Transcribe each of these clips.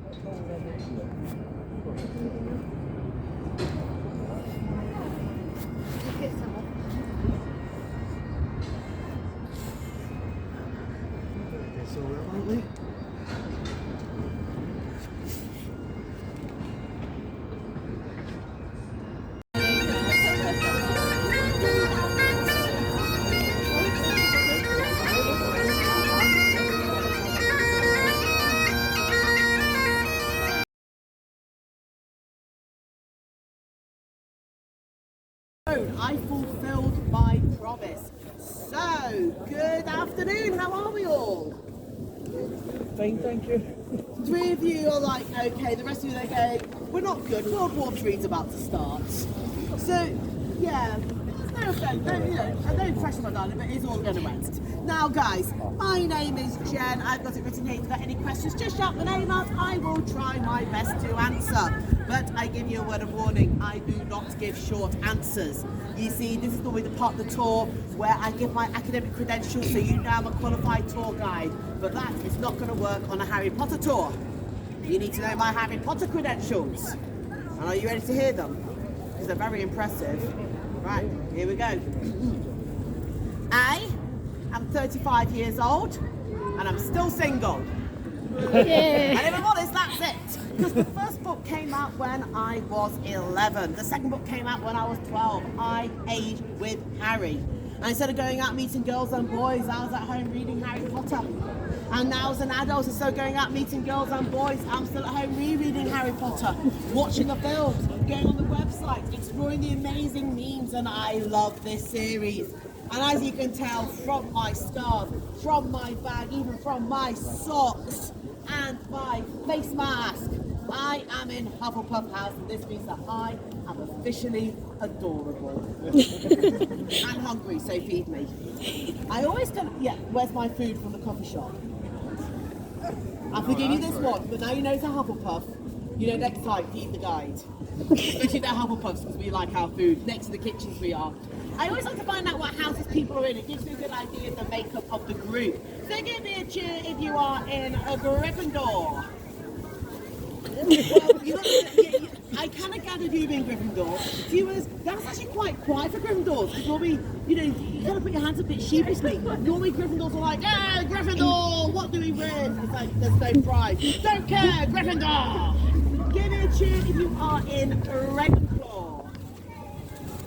So where are we? I fulfilled my promise. So, good afternoon, how are we all? Fine, thank you. 3 of you are like, okay, the rest of you are going, we're not good, World War III's about to start. So, yeah, no offense, no pressure on darling, but it's all going to rest. Now guys, my name is Jen, I've got it written here. If you've got any questions, just shout the name out, I will try my best to answer. But I give you a word of warning, I do not give short answers. You see, this is normally the part of the tour where I give my academic credentials so you know I'm a qualified tour guide. But that is not going to work on a Harry Potter tour. You need to know my Harry Potter credentials. And are you ready to hear them? Because they're very impressive. Right, here we go. I am 35 years old and I'm still single. And if I'm honest, that's it. Because the first book came out when I was 11. The second book came out when I was 12. I aged with Harry. And instead of going out meeting girls and boys, I was at home reading Harry Potter. And now as an adult, instead of going out meeting girls and boys, I'm still at home rereading Harry Potter, watching the films, going on the website, exploring the amazing memes, and I love this series. And as you can tell from my scarf, from my bag, even from my socks and my face mask, I am in Hufflepuff House, and this means that I am officially adorable. And hungry, so feed me. I always tell, yeah, where's my food from the coffee shop? I forgive you this one, but now you know it's a Hufflepuff. You know next time, feed the guide. Especially they're Hufflepuffs, because we like our food. Next to the kitchens we are. I always like to find out what houses people are in. It gives me a good idea of the makeup of the group. So give me a cheer if you are in a Gryffindor. Well, I kind of gathered you being Gryffindor. Viewers, that's actually quite quiet for Gryffindors. Because normally, you kind of put your hands a bit sheepishly. Normally Gryffindors are like, hey, Gryffindor, what do we win? It's like, there's no pride. Don't care, Gryffindor! Give me a cheer if you are in Ravenclaw.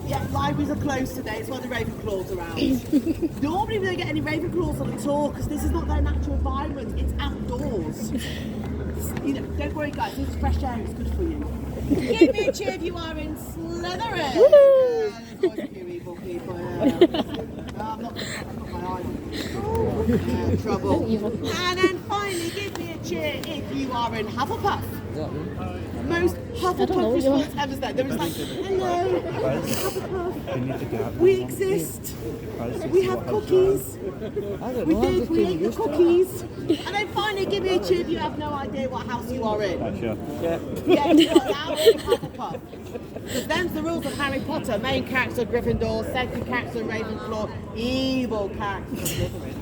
Yeah, libraries are closed today. It's why the Ravenclaws around. Normally we don't get any Ravenclaws on the tour because this is not their natural environment. It's outdoors. Don't worry guys, this is fresh air, it's good for you. Give me a cheer if you are in Slytherin. There's always a few evil people. I'm not my eye. Trouble. And then finally, give me a cheer if you are in Hufflepuff. Most Hufflepuff response ever there. There is like, hello, Hufflepuff. We exist. We have cookies. We ate the cookies. And then finally, give me a cheer if you have no idea what house you are in. Yeah. Yeah, you are now in Hufflepuff. Because them's the rules of Harry Potter. Main character Gryffindor, second character Ravenclaw, evil character Slytherin.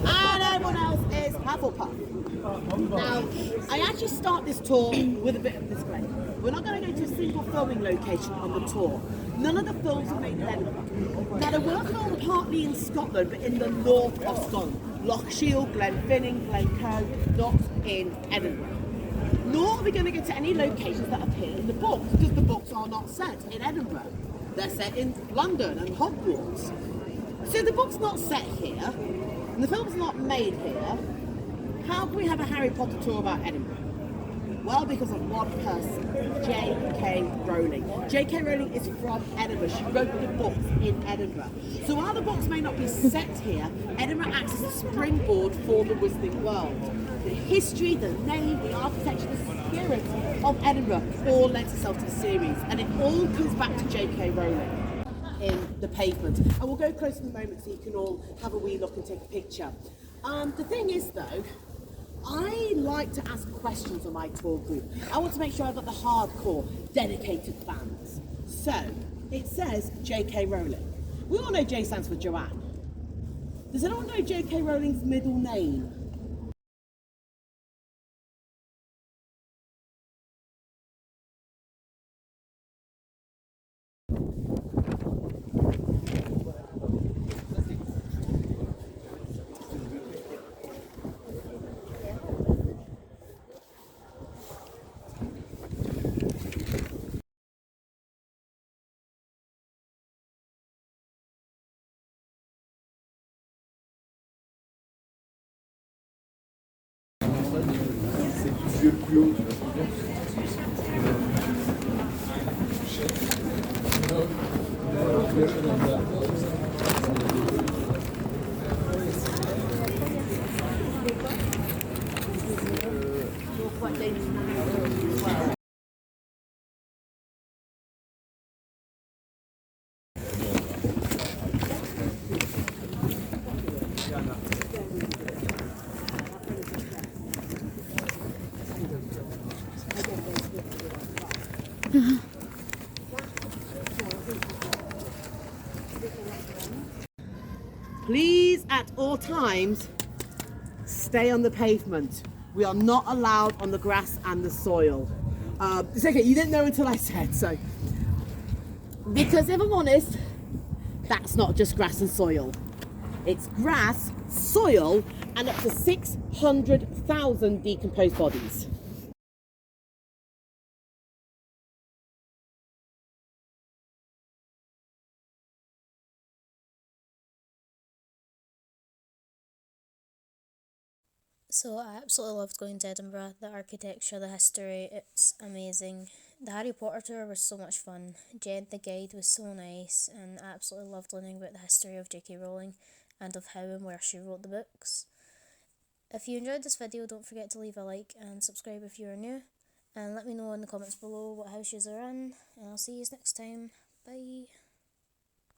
And everyone else is Hufflepuff. Now, I actually start this tour with a bit of disclaimer. We're not going to go to a single filming location on the tour. None of the films are made in Edinburgh. Now, they were filmed partly in Scotland, but in the north of Scotland. Lochshiel, Glenfinning, Glencoe, not in Edinburgh. Nor are we going to go to any locations that appear in the books, because the books are not set in Edinburgh. They're set in London and Hogwarts. So the book's not set here, and the film's not made here. How can we have a Harry Potter tour about Edinburgh? Well, because of one person, JK Rowling. JK Rowling is from Edinburgh. She wrote the books in Edinburgh. So while the books may not be set here, Edinburgh acts as a springboard for the Wizarding World. The history, the name, the architecture, the spirit of Edinburgh all lends itself to the series. And it all comes back to JK Rowling in the pavement. And we'll go close in a moment so you can all have a wee look and take a picture. The thing is though, I like to ask questions on my tour group. I want to make sure I've got the hardcore, dedicated fans. So, it says JK Rowling. We all know J stands for Joanne. Does anyone know JK Rowling's middle name? vieux clos, tu vois. Please, at all times, stay on the pavement. We are not allowed on the grass and the soil. It's okay, you didn't know until I said so. Because if I'm honest, that's not just grass and soil. It's grass, soil, and up to 600,000 decomposed bodies. So I absolutely loved going to Edinburgh. The architecture, the history, it's amazing. The Harry Potter tour was so much fun. Jen, the guide, was so nice, and I absolutely loved learning about the history of JK Rowling and of how and where she wrote the books. If you enjoyed this video, don't forget to leave a like and subscribe if you are new. And let me know in the comments below what house you are in, and I'll see you next time. Bye.